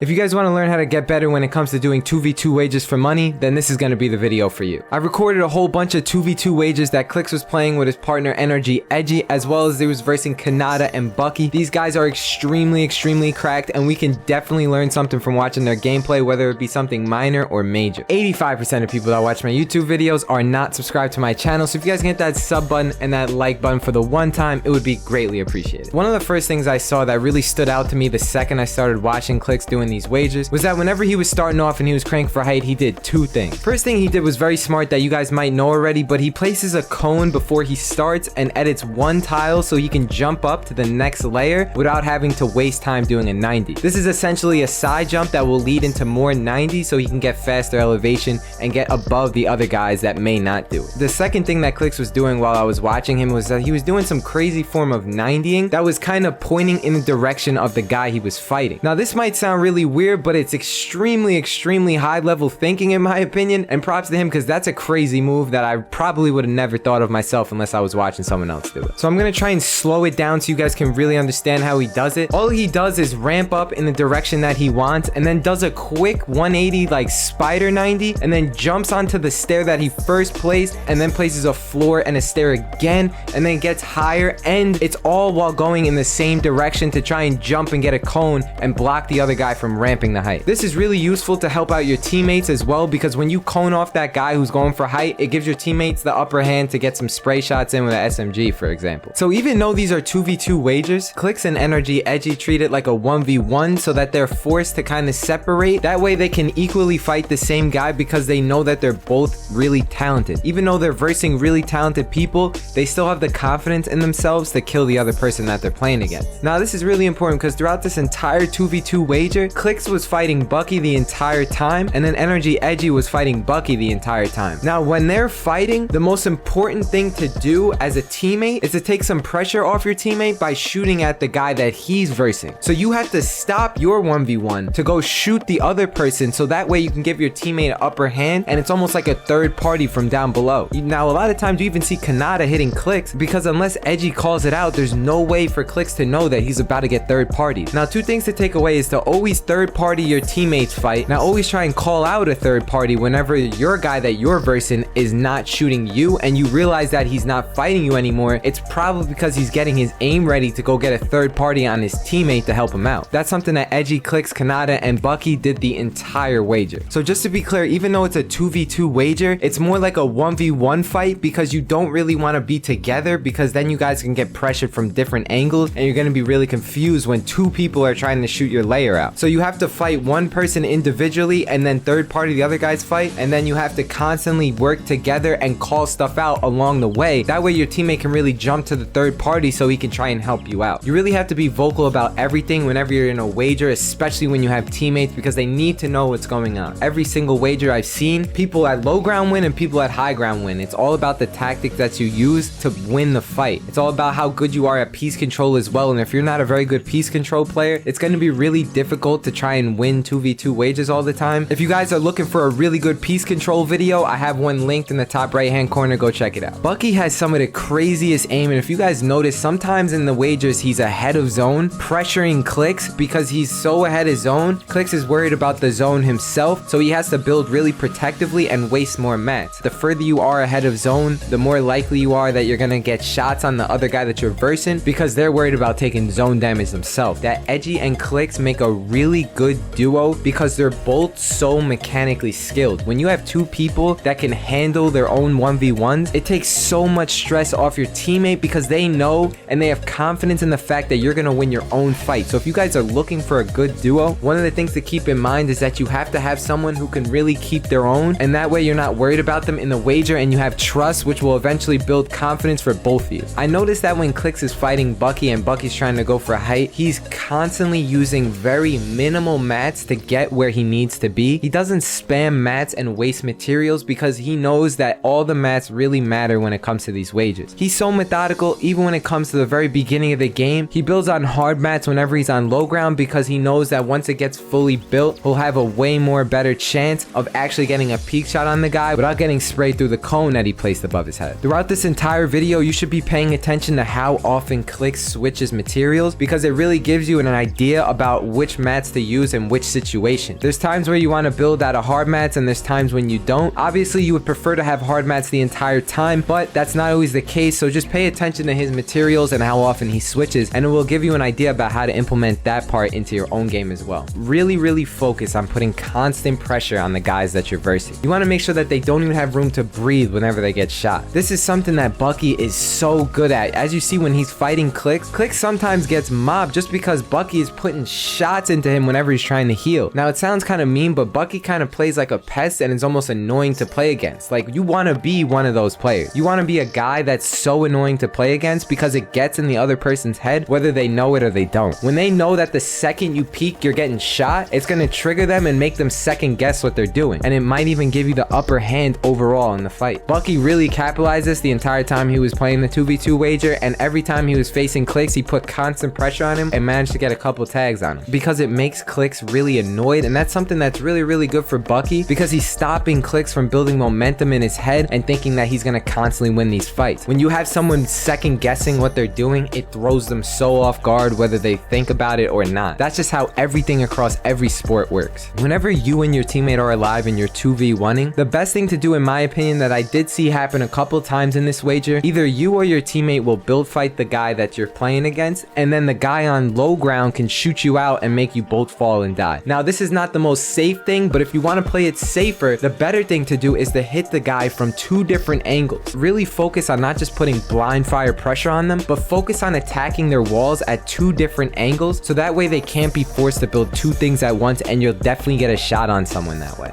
If you guys want to learn how to get better when it comes to doing 2v2 wagers for money, then this is going to be the video for you. I recorded a whole bunch of 2v2 wagers that Clix was playing with his partner NRG Edgey, as well as they was versing Khanada and Bucky. These guys are extremely cracked, and we can definitely learn something from watching their gameplay, whether it be something minor or major. 85% of people that watch my YouTube videos are not subscribed to my channel, so if you guys can hit that sub button and that like button for the one time, it would be greatly appreciated. One of the first things I saw that really stood out to me the second I started watching Clix doing these wagers was that whenever he was starting off and he was cranking for height, he did two things. First thing he did was very smart that you guys might know already, but he places a cone before he starts and edits one tile so he can jump up to the next layer without having to waste time doing a 90. This is essentially a side jump that will lead into more 90 so he can get faster elevation and get above the other guys that may not do it. The second thing that Clix was doing while I was watching him was that he was doing some crazy form of 90ing that was kind of pointing in the direction of the guy he was fighting. Now this might sound really weird, but it's extremely high level thinking in my opinion, and props to him because that's a crazy move that I probably would have never thought of myself unless I was watching someone else do it. So I'm gonna try and slow it down so you guys can really understand how he does it. All he does is ramp up in the direction that he wants and then does a quick 180 like spider 90 and then jumps onto the stair that he first placed and then places a floor and a stair again and then gets higher, and it's all while going in the same direction to try and jump and get a cone and block the other guy from ramping the height. This is really useful to help out your teammates as well, because when you cone off that guy who's going for height, it gives your teammates the upper hand to get some spray shots in with an SMG, for example. So even though these are 2v2 wagers, Clix and NRG Edgey treat it like a 1v1 so that they're forced to kind of separate. That way they can equally fight the same guy because they know that they're both really talented. Even though they're versing really talented people, they still have the confidence in themselves to kill the other person that they're playing against. Now this is really important because throughout this entire 2v2 wager, Clix was fighting Bucky the entire time, and then NRG Edgey was fighting Bucky the entire time. Now when they're fighting, the most important thing to do as a teammate is to take some pressure off your teammate by shooting at the guy that he's versing. So you have to stop your 1v1 to go shoot the other person, so that way you can give your teammate an upper hand, and it's almost like a third party from down below. Now a lot of times you even see Khanada hitting Clix because unless Edgey calls it out, there's no way for Clix to know that he's about to get third parties. Now two things to take away is to always third party your teammates fight. Now always try and call out a third party whenever your guy that you're versing is not shooting you and you realize that he's not fighting you anymore. It's probably because he's getting his aim ready to go get a third party on his teammate to help him out. That's something that Edgey, Clix, Khanada, and Bucky did the entire wager. So just to be clear, even though it's a 2v2 wager, it's more like a 1v1 fight because you don't really want to be together, because then you guys can get pressured from different angles and you're going to be really confused when two people are trying to shoot your layer out. So you have to fight one person individually and then third party the other guy's fight, and then you have to constantly work together and call stuff out along the way. That way your teammate can really jump to the third party so he can try and help you out. You really have to be vocal about everything whenever you're in a wager, especially when you have teammates, because they need to know what's going on. Every single wager I've seen, people at low ground win and people at high ground win. It's all about the tactics that you use to win the fight. It's all about how good you are at piece control as well, and if you're not a very good piece control player, it's going to be really difficult to try and win 2v2 wagers all the time. If you guys are looking for a really good piece control video, I have one linked in the top right hand corner. Go check it out. Bucky has some of the craziest aim, and if you guys notice, sometimes in the wagers he's ahead of zone pressuring Clix because he's so ahead of zone. Clix is worried about the zone himself, so he has to build really protectively and waste more mats. The further you are ahead of zone, the more likely you are that you're gonna get shots on the other guy that you're versing because they're worried about taking zone damage themselves. That Edgey and Clix make a really good duo because they're both so mechanically skilled. When you have two people that can handle their own 1v1s, it takes so much stress off your teammate because they know and they have confidence in the fact that you're gonna win your own fight. So if you guys are looking for a good duo, one of the things to keep in mind is that you have to have someone who can really keep their own, and that way you're not worried about them in the wager and you have trust, which will eventually build confidence for both of you. I noticed that when Clix is fighting Bucky and Bucky's trying to go for height, he's constantly using very minimal mats to get where he needs to be. He doesn't spam mats and waste materials because he knows that all the mats really matter when it comes to these wagers. He's so methodical. Even when it comes to the very beginning of the game, he builds on hard mats whenever he's on low ground because he knows that once it gets fully built, he'll have a way more better chance of actually getting a peek shot on the guy without getting sprayed through the cone that he placed above his head. Throughout this entire video, you should be paying attention to how often Clix switches materials because it really gives you an idea about which mats mats to use in which situation. There's times where you want to build out of hard mats and there's times when you don't. Obviously, you would prefer to have hard mats the entire time, but that's not always the case, so just pay attention to his materials and how often he switches, and it will give you an idea about how to implement that part into your own game as well. Really focus on putting constant pressure on the guys that you're versing. You want to make sure that they don't even have room to breathe whenever they get shot. This is something that Bucky is so good at. As you see when he's fighting Clix, Clix sometimes gets mobbed just because Bucky is putting shots into him whenever he's trying to heal. Now it sounds kind of mean, but Bucky kind of plays like a pest and is almost annoying to play against. Like, you want to be one of those players. You want to be a guy that's so annoying to play against because it gets in the other person's head whether they know it or they don't. When they know that the second you peek you're getting shot, it's going to trigger them and make them second guess what they're doing, and it might even give you the upper hand overall in the fight. Bucky really capitalized this the entire time he was playing the 2v2 wager, and every time he was facing Clix, he put constant pressure on him and managed to get a couple tags on him because it makes Clix really annoyed, and that's something that's really good for Bucky because he's stopping Clix from building momentum in his head and thinking that he's gonna constantly win these fights. When you have someone second guessing what they're doing, it throws them so off guard whether they think about it or not. That's just how everything across every sport works. Whenever you and your teammate are alive and you're 2v1ing, the best thing to do, in my opinion, that I did see happen a couple times in this wager, either you or your teammate will build fight the guy that you're playing against, and then the guy on low ground can shoot you out and make you both fall and die. Now, this is not the most safe thing, but if you want to play it safer, the better thing to do is to hit the guy from 2 different angles. Really focus on not just putting blind fire pressure on them, but focus on attacking their walls at 2 different angles, so that way they can't be forced to build 2 things at once, and you'll definitely get a shot on someone that way.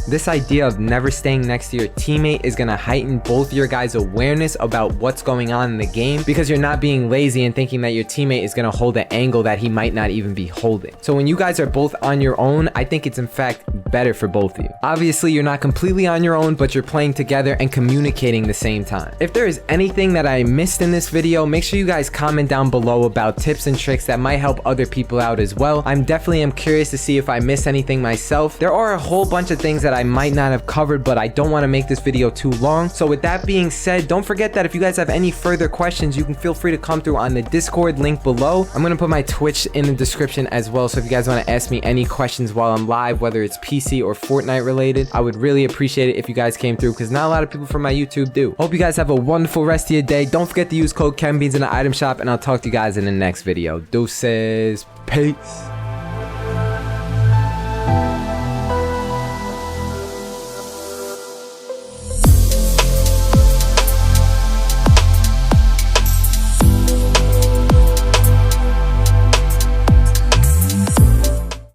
This idea of never staying next to your teammate is going to heighten both your guys' awareness about what's going on in the game, because you're not being lazy and thinking that your teammate is going to hold an angle that he might not even be holding. So when you guys are both on your own, I think it's in fact better for both of you. Obviously, you're not completely on your own, but you're playing together and communicating the same time. If there is anything that I missed in this video, make sure you guys comment down below about tips and tricks that might help other people out as well. I'm definitely curious to see if I miss anything myself. There are a whole bunch of things that I might not have covered, but I don't want to make this video too long. So with that being said, don't forget that if you guys have any further questions, you can feel free to come through on the Discord link below. I'm going to put my Twitch in the description as well, so if you guys want to ask me any questions while I'm live, whether it's PC or Fortnite related, I would really appreciate it if you guys came through, because not a lot of people from my YouTube do. Hope you guys have a wonderful rest of your day. Don't forget to use code KenBeans in the item shop, and I'll talk to you guys in the next video. Deuces. Peace.